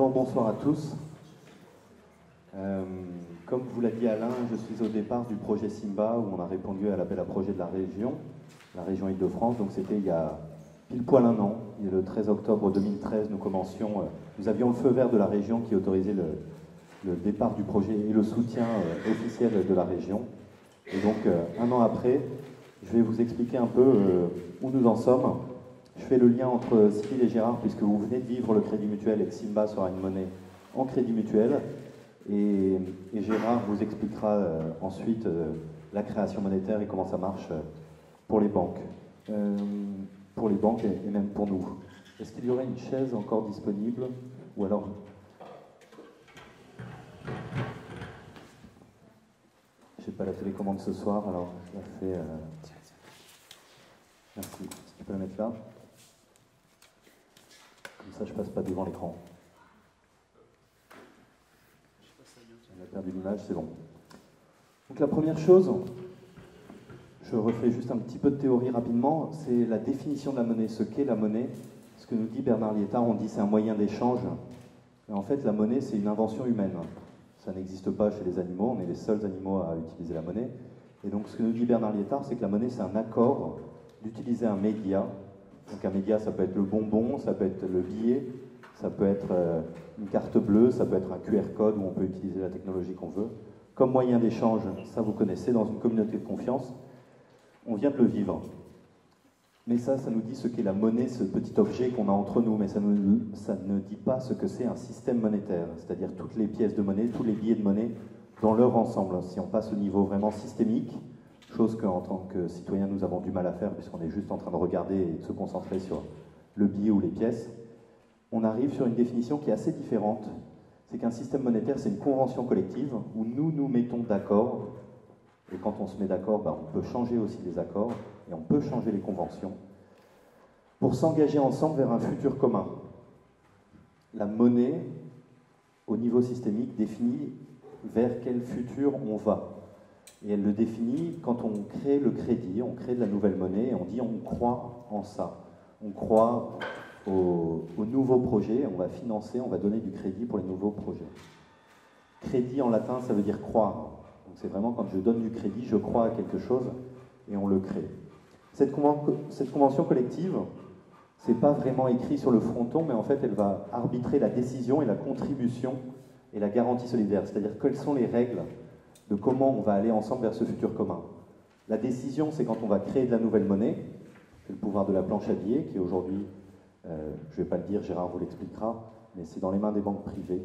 D'abord, bonsoir à tous. Comme vous l'a dit Alain, je suis au départ du projet Simba, où on a répondu à l'appel à projet de la région Île-de-France. Donc c'était il y a pile poil un an, et le 13 octobre 2013, nous avions le feu vert de la région qui autorisait le départ du projet et le soutien officiel de la région. Et donc, un an après, je vais vous expliquer un peu où nous en sommes. Je fais le lien entre Cyril et Gérard, puisque vous venez de vivre le Crédit Mutuel et que Simba sera une monnaie en Crédit Mutuel. Et Gérard vous expliquera ensuite la création monétaire et comment ça marche pour les banques. Pour les banques et même pour nous. Est-ce qu'il y aurait une chaise encore disponible? Ou alors... Je n'ai pas la télécommande ce soir, alors je la fais... Merci. Tu peux la mettre là? Comme ça, je passe pas devant l'écran. On a perdu l'image, c'est bon. Donc la première chose, je refais juste un petit peu de théorie rapidement, c'est la définition de la monnaie, ce qu'est la monnaie. Ce que nous dit Bernard Liétard, on dit c'est un moyen d'échange. Mais en fait, la monnaie, c'est une invention humaine. Ça n'existe pas chez les animaux, on est les seuls animaux à utiliser la monnaie. Et donc ce que nous dit Bernard Liétard, c'est que la monnaie, c'est un accord d'utiliser un média. Donc un média, ça peut être le bonbon, ça peut être le billet, ça peut être une carte bleue, ça peut être un QR code où on peut utiliser la technologie qu'on veut. Comme moyen d'échange, ça vous connaissez, dans une communauté de confiance, on vient de le vivre. Mais ça nous dit ce qu'est la monnaie, ce petit objet qu'on a entre nous, mais ça ne dit pas ce que c'est un système monétaire, c'est-à-dire toutes les pièces de monnaie, tous les billets de monnaie dans leur ensemble. Si on passe au niveau vraiment systémique, chose qu'en tant que citoyen nous avons du mal à faire puisqu'on est juste en train de regarder et de se concentrer sur le billet ou les pièces, on arrive sur une définition qui est assez différente. C'est qu'un système monétaire, c'est une convention collective où nous nous mettons d'accord, et quand on se met d'accord, on peut changer aussi les accords, et on peut changer les conventions, pour s'engager ensemble vers un futur commun. La monnaie, au niveau systémique, définit vers quel futur on va. Et elle le définit quand on crée le crédit, on crée de la nouvelle monnaie, et on dit on croit en ça. On croit aux nouveaux projets, on va financer, on va donner du crédit pour les nouveaux projets. Crédit en latin, ça veut dire croire. Donc c'est vraiment quand je donne du crédit, je crois à quelque chose et on le crée. Cette convention collective, c'est pas vraiment écrit sur le fronton, mais en fait elle va arbitrer la décision et la contribution et la garantie solidaire. C'est-à-dire quelles sont les règles de comment on va aller ensemble vers ce futur commun. La décision, c'est quand on va créer de la nouvelle monnaie, c'est le pouvoir de la planche à billets, qui aujourd'hui, je ne vais pas le dire, Gérard vous l'expliquera, mais c'est dans les mains des banques privées.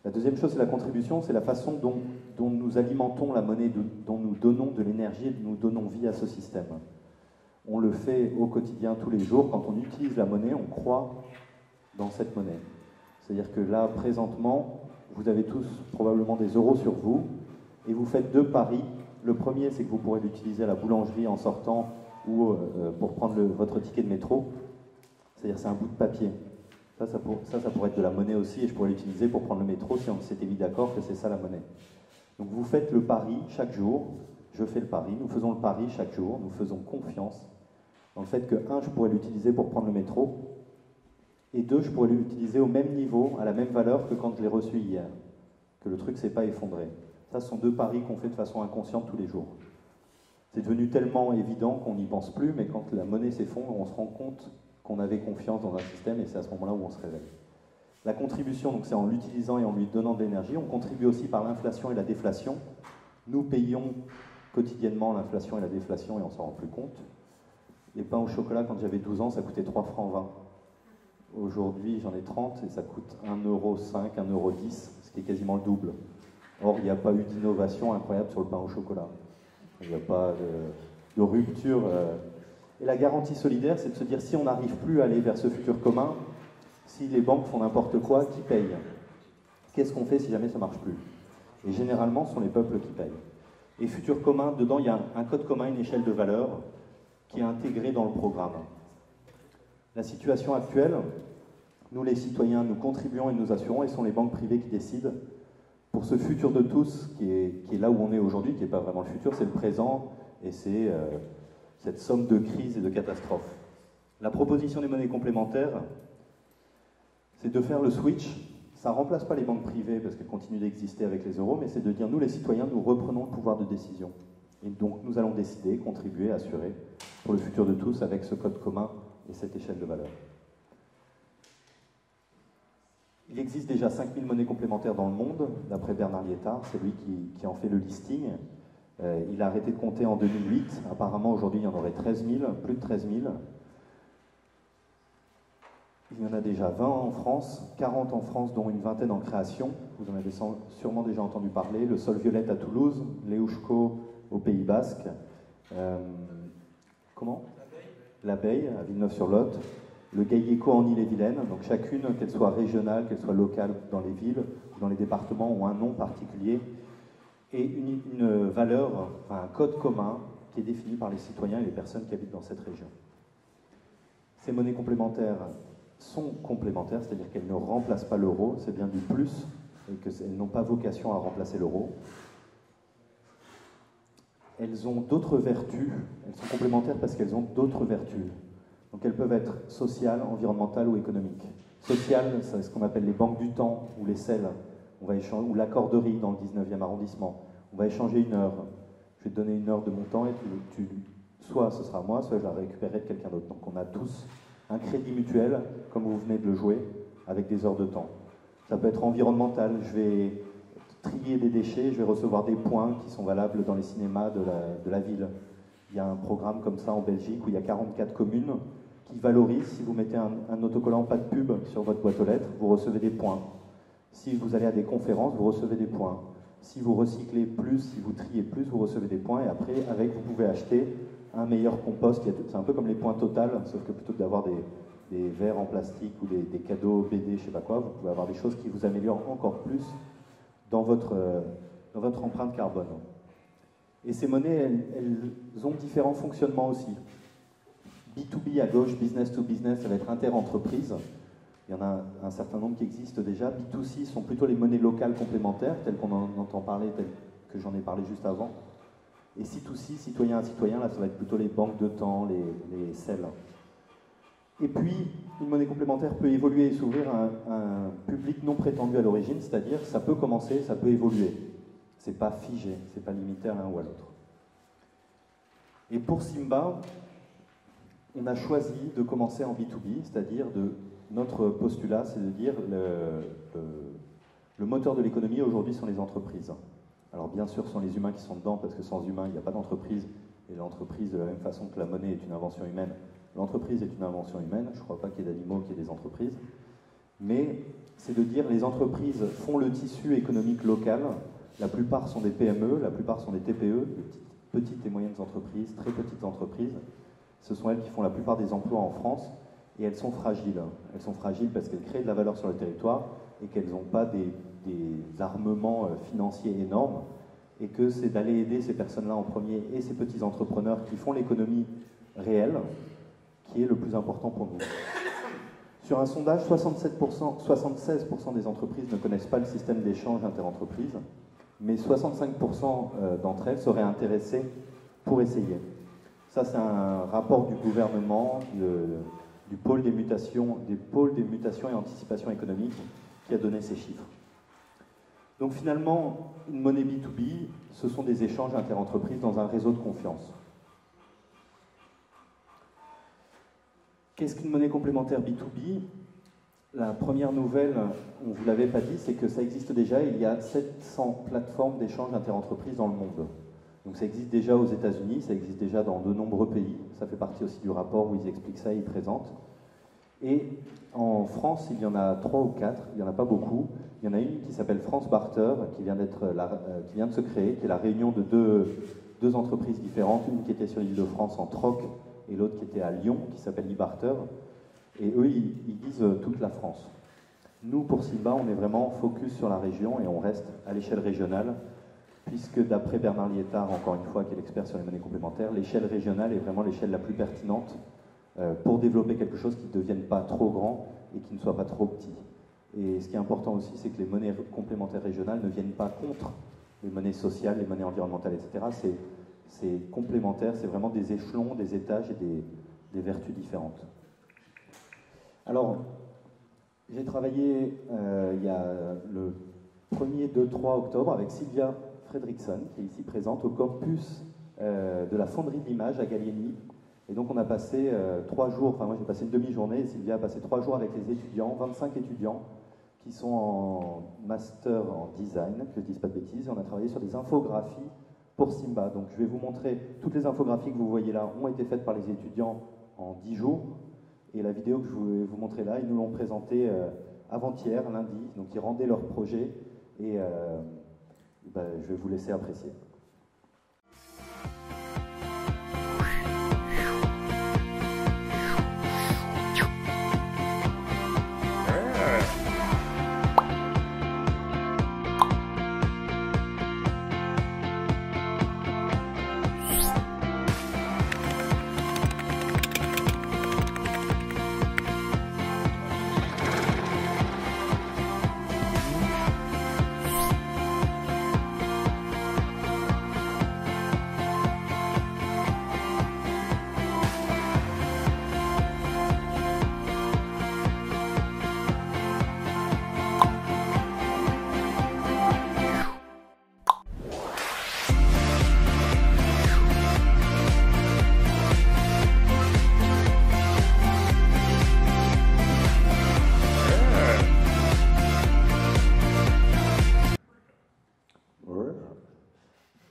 La deuxième chose, c'est la contribution, c'est la façon dont nous alimentons la monnaie, dont nous donnons de l'énergie et nous donnons vie à ce système. On le fait au quotidien, tous les jours. Quand on utilise la monnaie, on croit dans cette monnaie. C'est-à-dire que là, présentement, vous avez tous probablement des euros sur vous, et vous faites deux paris. Le premier, c'est que vous pourrez l'utiliser à la boulangerie en sortant ou pour prendre votre ticket de métro. C'est-à-dire c'est un bout de papier. Ça pourrait être de la monnaie aussi, et je pourrais l'utiliser pour prendre le métro si on s'était mis d'accord que c'est ça la monnaie. Donc vous faites le pari chaque jour, je fais le pari, nous faisons le pari chaque jour, nous faisons confiance dans le fait que, un, je pourrais l'utiliser pour prendre le métro, et deux, je pourrais l'utiliser au même niveau, à la même valeur que quand je l'ai reçu hier, que le truc ne s'est pas effondré. Ça, ce sont deux paris qu'on fait de façon inconsciente tous les jours. C'est devenu tellement évident qu'on n'y pense plus, mais quand la monnaie s'effondre, on se rend compte qu'on avait confiance dans un système, et c'est à ce moment-là où on se réveille. La contribution, donc c'est en l'utilisant et en lui donnant de l'énergie. On contribue aussi par l'inflation et la déflation. Nous payons quotidiennement l'inflation et la déflation et on s'en rend plus compte. Les pains au chocolat, quand j'avais 12 ans, ça coûtait 3 francs 20. Aujourd'hui, j'en ai 30 et ça coûte 1,05 €, 1,10 €, ce qui est quasiment le double. Or, il n'y a pas eu d'innovation incroyable sur le pain au chocolat. Il n'y a pas de rupture. Et la garantie solidaire, c'est de se dire, si on n'arrive plus à aller vers ce futur commun, si les banques font n'importe quoi, qui paye? Qu'est-ce qu'on fait si jamais ça ne marche plus? Et généralement, ce sont les peuples qui payent. Et futur commun, dedans, il y a un code commun, une échelle de valeur qui est intégrée dans le programme. La situation actuelle, nous les citoyens, nous contribuons et nous assurons, et ce sont les banques privées qui décident. Pour ce futur de tous, qui est là où on est aujourd'hui, qui n'est pas vraiment le futur, c'est le présent, et c'est cette somme de crises et de catastrophes. La proposition des monnaies complémentaires, c'est de faire le switch, Ça ne remplace pas les banques privées parce qu'elles continuent d'exister avec les euros, mais c'est de dire nous les citoyens, nous reprenons le pouvoir de décision. Et donc nous allons décider, contribuer, assurer pour le futur de tous avec ce code commun et cette échelle de valeur. Il existe déjà 5000 monnaies complémentaires dans le monde, d'après Bernard Liétard, c'est lui qui en fait le listing. Il a arrêté de compter en 2008, apparemment aujourd'hui il y en aurait 13 000, plus de 13 000. Il y en a déjà 20 en France, 40 en France, dont une vingtaine en création. Vous en avez sûrement déjà entendu parler. Le Sol Violette à Toulouse, l'Eushko au Pays Basque. Comment ? L'Abeille à Villeneuve-sur-Lot. Le Gailleco en Ille-et-Vilaine. Donc chacune, qu'elle soit régionale, qu'elle soit locale dans les villes, dans les départements, ont un nom particulier et une valeur, enfin, un code commun qui est défini par les citoyens et les personnes qui habitent dans cette région. Ces monnaies complémentaires sont complémentaires, c'est-à-dire qu'elles ne remplacent pas l'euro, c'est bien du plus, et qu'elles n'ont pas vocation à remplacer l'euro. Elles ont d'autres vertus, elles sont complémentaires parce qu'elles ont d'autres vertus. Donc elles peuvent être sociales, environnementales ou économiques. Sociales, c'est ce qu'on appelle les banques du temps ou les selles, ou l'accorderie dans le 19e arrondissement. On va échanger une heure. Je vais te donner une heure de mon temps et soit ce sera moi, soit je la récupérerai de quelqu'un d'autre. Donc on a tous un crédit mutuel, comme vous venez de le jouer, avec des heures de temps. Ça peut être environnemental, je vais trier des déchets, je vais recevoir des points qui sont valables dans les cinémas de la ville. Il y a un programme comme ça en Belgique où il y a 44 communes qui valorisent, si vous mettez un autocollant pas de pub sur votre boîte aux lettres, vous recevez des points. Si vous allez à des conférences, vous recevez des points. Si vous recyclez plus, si vous triez plus, vous recevez des points et après, avec, vous pouvez acheter un meilleur compost. C'est un peu comme les points Total, sauf que plutôt que d'avoir des verres en plastique ou des cadeaux BD, je sais pas quoi, vous pouvez avoir des choses qui vous améliorent encore plus dans votre empreinte carbone. Et ces monnaies, elles ont différents fonctionnements aussi. B2B à gauche, business to business, ça va être inter-entreprise. Il y en a un certain nombre qui existent déjà. B2C sont plutôt les monnaies locales complémentaires, telles qu'on en entend parler, telles que j'en ai parlé juste avant. Et C2C, citoyen à citoyen, là ça va être plutôt les banques de temps, les selles. Et puis, une monnaie complémentaire peut évoluer et s'ouvrir à un public non prétendu à l'origine, c'est-à-dire ça peut commencer, ça peut évoluer. C'est pas figé, c'est pas limité à l'un ou à l'autre. Et pour Simba, on a choisi de commencer en B2B, c'est-à-dire notre postulat, c'est de dire le moteur de l'économie aujourd'hui sont les entreprises. Alors bien sûr, ce sont les humains qui sont dedans, parce que sans humains, il n'y a pas d'entreprise. Et l'entreprise, de la même façon que la monnaie est une invention humaine, l'entreprise est une invention humaine. Je ne crois pas qu'il y ait d'animaux, qu'il y ait des entreprises. Mais c'est de dire les entreprises font le tissu économique local. La plupart sont des PME, la plupart sont des TPE, des petites et moyennes entreprises, très petites entreprises. Ce sont elles qui font la plupart des emplois en France. Et elles sont fragiles. Elles sont fragiles parce qu'elles créent de la valeur sur le territoire et qu'elles n'ont pas des armements financiers énormes. Et que c'est d'aller aider ces personnes-là en premier et ces petits entrepreneurs qui font l'économie réelle qui est le plus important pour nous. Sur un sondage, 76% des entreprises ne connaissent pas le système d'échange interentreprises, mais 65% d'entre elles seraient intéressées pour essayer. Ça, c'est un rapport du gouvernement, des pôles des mutations et anticipation économique qui a donné ces chiffres. Donc finalement, une monnaie B2B, ce sont des échanges interentreprises dans un réseau de confiance. Qu'est-ce qu'une monnaie complémentaire B2B ? La première nouvelle, on ne vous l'avait pas dit, c'est que ça existe déjà. Il y a 700 plateformes d'échange interentreprises dans le monde. Donc ça existe déjà aux États-Unis, ça existe déjà dans de nombreux pays. Ça fait partie aussi du rapport où ils expliquent ça, ils présentent. Et en France, il y en a 3 ou 4, il n'y en a pas beaucoup. Il y en a une qui s'appelle France Barter, qui vient de se créer, qui est la réunion de deux entreprises différentes, une qui était sur l'île de France en troc et l'autre qui était à Lyon, qui s'appelle eBarter. Et eux, ils disent toute la France. Nous, pour Simba, on est vraiment focus sur la région et on reste à l'échelle régionale, puisque d'après Bernard Liétard, encore une fois, qui est l'expert sur les monnaies complémentaires, l'échelle régionale est vraiment l'échelle la plus pertinente pour développer quelque chose qui ne devienne pas trop grand et qui ne soit pas trop petit. Et ce qui est important aussi, c'est que les monnaies complémentaires régionales ne viennent pas contre les monnaies sociales, les monnaies environnementales, etc. C'est complémentaire, c'est vraiment des échelons, des étages et des vertus différentes. Alors, J'ai travaillé il y a le 1er, 2, 3 octobre avec Sylvia Fredriksson, qui est ici présente au campus de la Fonderie de l'Image à Gallieni. Et donc on a passé 3 jours, enfin moi j'ai passé une demi-journée, et Sylvia a passé 3 jours avec les étudiants, 25 étudiants, qui sont en master en design, que je ne dise pas de bêtises, et on a travaillé sur des infographies pour Simba. Donc je vais vous montrer, toutes les infographies que vous voyez là ont été faites par les étudiants en 10 jours, et la vidéo que je vais vous montrer là, ils nous l'ont présentée avant-hier, lundi, donc ils rendaient leur projet, et je vais vous laisser apprécier.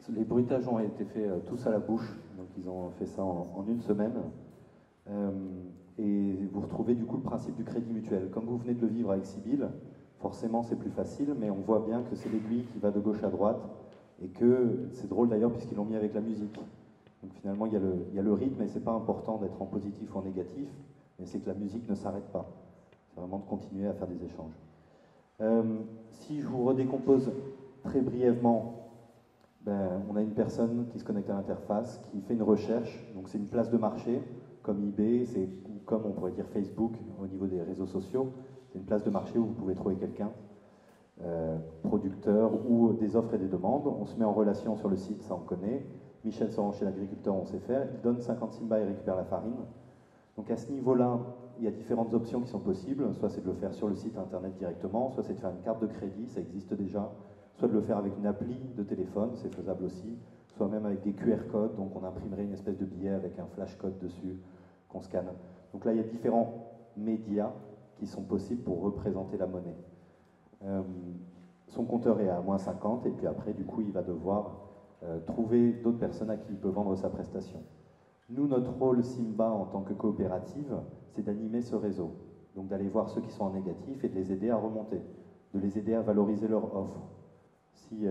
Les bruitages ont été faits tous à la bouche, donc ils ont fait ça en une semaine. Et vous retrouvez du coup le principe du crédit mutuel. Comme vous venez de le vivre avec Sibylle, forcément c'est plus facile, mais on voit bien que c'est l'aiguille qui va de gauche à droite, et que c'est drôle d'ailleurs puisqu'ils l'ont mis avec la musique. Donc finalement il y a le rythme, et c'est pas important d'être en positif ou en négatif, mais c'est que la musique ne s'arrête pas. C'est vraiment de continuer à faire des échanges. Si je vous redécompose très brièvement, on a une personne qui se connecte à l'interface, qui fait une recherche, donc c'est une place de marché, comme eBay, c'est comme on pourrait dire Facebook au niveau des réseaux sociaux, c'est une place de marché où vous pouvez trouver quelqu'un, producteur ou des offres et des demandes. On se met en relation sur le site, ça on connaît. Michel se rend chez l'agriculteur, on sait faire. Il donne 50 Simba et récupère la farine. Donc à ce niveau-là, il y a différentes options qui sont possibles. Soit c'est de le faire sur le site internet directement, soit c'est de faire une carte de crédit, ça existe déjà. Soit de le faire avec une appli de téléphone, c'est faisable aussi, soit même avec des QR codes, donc on imprimerait une espèce de billet avec un flash code dessus qu'on scanne. Donc là, il y a différents médias qui sont possibles pour représenter la monnaie. Son compteur est à moins 50, et puis après, du coup, il va devoir trouver d'autres personnes à qui il peut vendre sa prestation. Nous, notre rôle Simba en tant que coopérative, c'est d'animer ce réseau. Donc d'aller voir ceux qui sont en négatif et de les aider à remonter, de les aider à valoriser leur offre. Si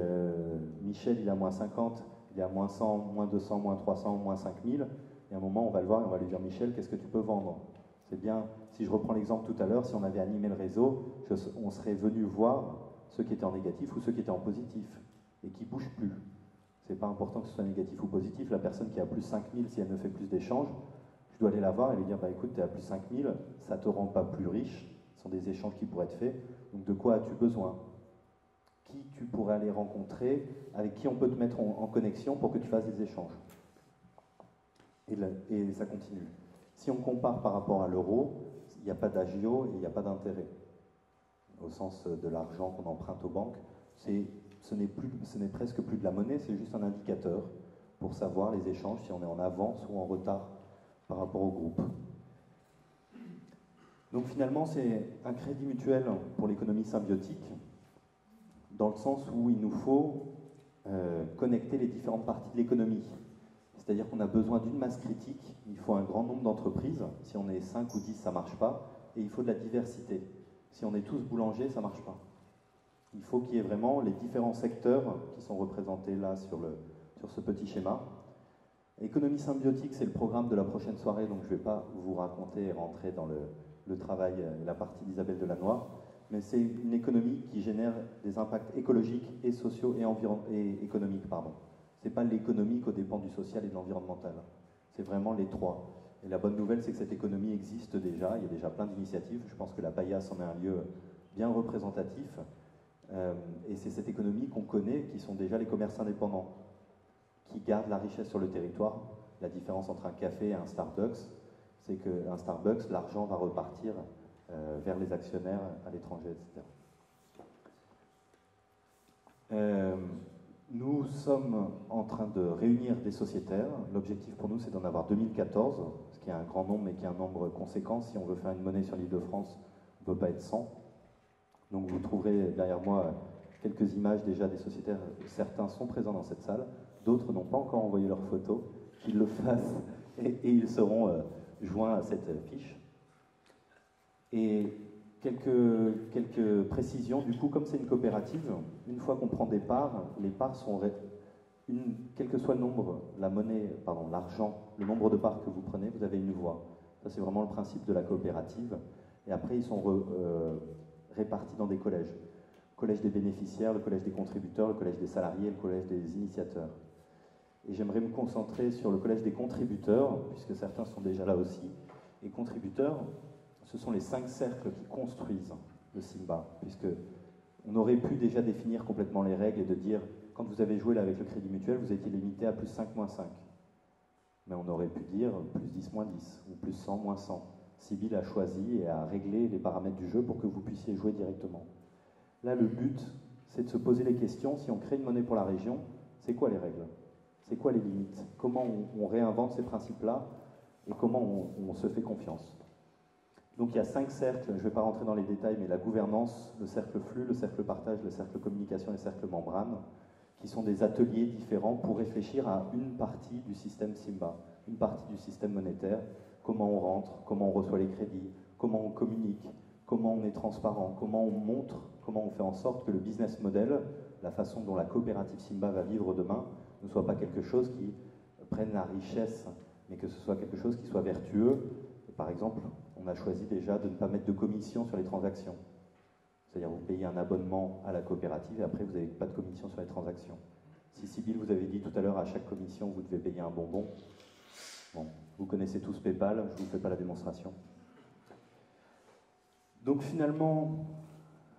Michel il a moins 50, il est à moins 100, moins 200, moins 300, moins 5000, et à un moment on va le voir et on va lui dire Michel, qu'est-ce que tu peux vendre? C'est bien, si je reprends l'exemple tout à l'heure, si on avait animé le réseau, on serait venu voir ceux qui étaient en négatif ou ceux qui étaient en positif et qui ne bougent plus. C'est pas important que ce soit négatif ou positif, la personne qui a plus 5000, si elle ne fait plus d'échanges, je dois aller la voir et lui dire bah écoute, tu es à plus 5000, ça ne te rend pas plus riche, ce sont des échanges qui pourraient être faits, donc de quoi as-tu besoin? Qui tu pourrais aller rencontrer, avec qui on peut te mettre en connexion pour que tu fasses des échanges. Et ça continue. Si on compare par rapport à l'euro, il n'y a pas d'agio et il n'y a pas d'intérêt. Au sens de l'argent qu'on emprunte aux banques, ce n'est presque plus de la monnaie, c'est juste un indicateur pour savoir les échanges, si on est en avance ou en retard par rapport au groupe. Donc finalement, c'est un crédit mutuel pour l'économie symbiotique, dans le sens où il nous faut connecter les différentes parties de l'économie. C'est-à-dire qu'on a besoin d'une masse critique, il faut un grand nombre d'entreprises, si on est 5 ou 10, ça ne marche pas, et il faut de la diversité. Si on est tous boulangers, ça ne marche pas. Il faut qu'il y ait vraiment les différents secteurs qui sont représentés là sur ce petit schéma. Économie symbiotique, c'est le programme de la prochaine soirée, donc je ne vais pas vous raconter et rentrer dans le travail et la partie d'Isabelle Delannoy, mais c'est une économie qui génère des impacts écologiques et sociaux et économiques. Ce n'est pas l'économique aux dépens du social et de l'environnemental. C'est vraiment les trois. Et la bonne nouvelle, c'est que cette économie existe déjà. Il y a déjà plein d'initiatives. Je pense que la Paillasse en est un lieu bien représentatif. Et c'est cette économie qu'on connaît, qui sont déjà les commerces indépendants, qui gardent la richesse sur le territoire. La différence entre un café et un Starbucks, c'est qu'un Starbucks, l'argent va repartir vers les actionnaires à l'étranger, etc. Nous sommes en train de réunir des sociétaires. L'objectif pour nous, c'est d'en avoir 2014, ce qui est un grand nombre, mais qui est un nombre conséquent. Si on veut faire une monnaie sur l'Île-de-France, on ne peut pas être 100. Donc vous trouverez derrière moi quelques images déjà des sociétaires. Certains sont présents dans cette salle, d'autres n'ont pas encore envoyé leurs photos, qu'ils le fassent et ils seront joints à cette fiche. Et quelques précisions, du coup, comme c'est une coopérative, une fois qu'on prend des parts, les parts sont, quel que soit le nombre, la monnaie, pardon, l'argent, le nombre de parts que vous prenez, vous avez une voix. Ça, c'est vraiment le principe de la coopérative. Et après, ils sont répartis dans des collèges. Le collège des bénéficiaires, le collège des contributeurs, le collège des salariés, le collège des initiateurs. Et j'aimerais me concentrer sur le collège des contributeurs, puisque certains sont déjà là aussi. Et contributeurs, ce sont les 5 cercles qui construisent le Simba, puisque on aurait pu déjà définir complètement les règles et de dire, quand vous avez joué là avec le Crédit Mutuel, vous étiez limité à plus 5 moins 5. Mais on aurait pu dire plus 10 moins 10, ou plus 100 moins 100. Sibyl a choisi et a réglé les paramètres du jeu pour que vous puissiez jouer directement. Là, le but, c'est de se poser les questions, si on crée une monnaie pour la région, c'est quoi les règles? C'est quoi les limites? Comment on réinvente ces principes-là et comment on se fait confiance? Donc il y a 5 cercles, je ne vais pas rentrer dans les détails, mais la gouvernance, le cercle flux, le cercle partage, le cercle communication et le cercle membrane, qui sont des ateliers différents pour réfléchir à une partie du système Simba, une partie du système monétaire, comment on rentre, comment on reçoit les crédits, comment on communique, comment on est transparent, comment on montre, comment on fait en sorte que le business model, la façon dont la coopérative Simba va vivre demain, ne soit pas quelque chose qui prenne la richesse, mais que ce soit quelque chose qui soit vertueux. Et par exemple, on a choisi déjà de ne pas mettre de commission sur les transactions. C'est-à-dire vous payez un abonnement à la coopérative et après vous n'avez pas de commission sur les transactions. Si Sibyl vous avez dit tout à l'heure à chaque commission vous devez payer un bonbon, bon, vous connaissez tous PayPal, je ne vous fais pas la démonstration. Donc finalement,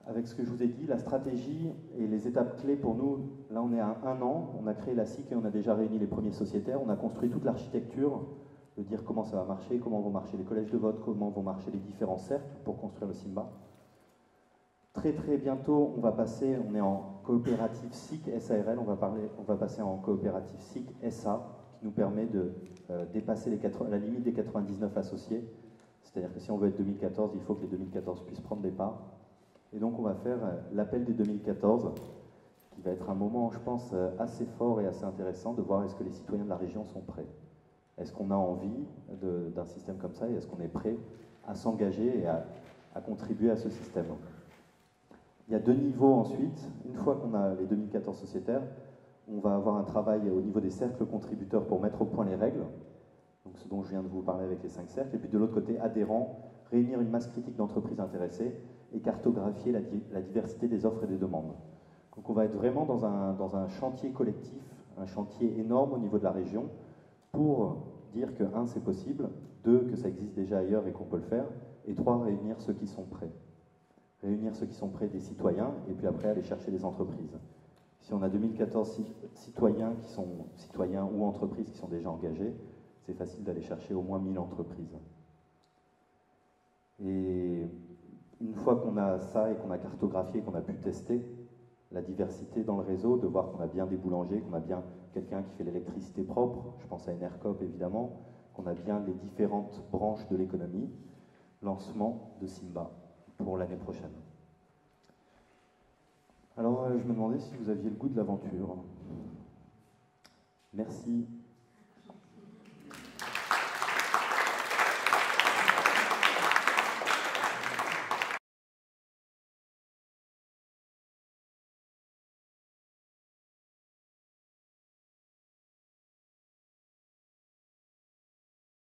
avec ce que je vous ai dit, la stratégie et les étapes clés pour nous, là on est à 1 an, on a créé la SIC et on a déjà réuni les premiers sociétaires, on a construit toute l'architecture, de dire comment ça va marcher, comment vont marcher les collèges de vote, comment vont marcher les différents cercles pour construire le Simba. Très très bientôt, on va passer, on est en coopérative SIC SARL, on va passer en coopérative SIC SA, qui nous permet de dépasser la limite des 99 associés. C'est-à-dire que si on veut être 2014, il faut que les 2014 puissent prendre des parts. Et donc on va faire l'appel des 2014, qui va être un moment, je pense, assez fort et assez intéressant de voir est-ce que les citoyens de la région sont prêts. Est-ce qu'on a envie d'un système comme ça et est-ce qu'on est prêt à s'engager et à contribuer à ce système? Il y a 2 niveaux ensuite. Une fois qu'on a les 2014 sociétaires, on va avoir un travail au niveau des cercles contributeurs pour mettre au point les règles, donc ce dont je viens de vous parler avec les 5 cercles, et puis de l'autre côté, adhérents, réunir une masse critique d'entreprises intéressées et cartographier la diversité des offres et des demandes. Donc on va être vraiment dans un chantier collectif, un chantier énorme au niveau de la région, pour dire que 1, c'est possible, 2, que ça existe déjà ailleurs et qu'on peut le faire, et 3, réunir ceux qui sont prêts. Réunir ceux qui sont prêts des citoyens, et puis après aller chercher des entreprises. Si on a 2014 citoyens qui sont citoyens ou entreprises qui sont déjà engagés, c'est facile d'aller chercher au moins 1000 entreprises. Et une fois qu'on a ça et qu'on a cartographié, qu'on a pu tester la diversité dans le réseau, de voir qu'on a bien des boulangers, qu'on a bien quelqu'un qui fait l'électricité propre, je pense à Enercop évidemment, qu'on a bien les différentes branches de l'économie, lancement de Simba pour l'année prochaine. Alors je me demandais si vous aviez le goût de l'aventure. Merci.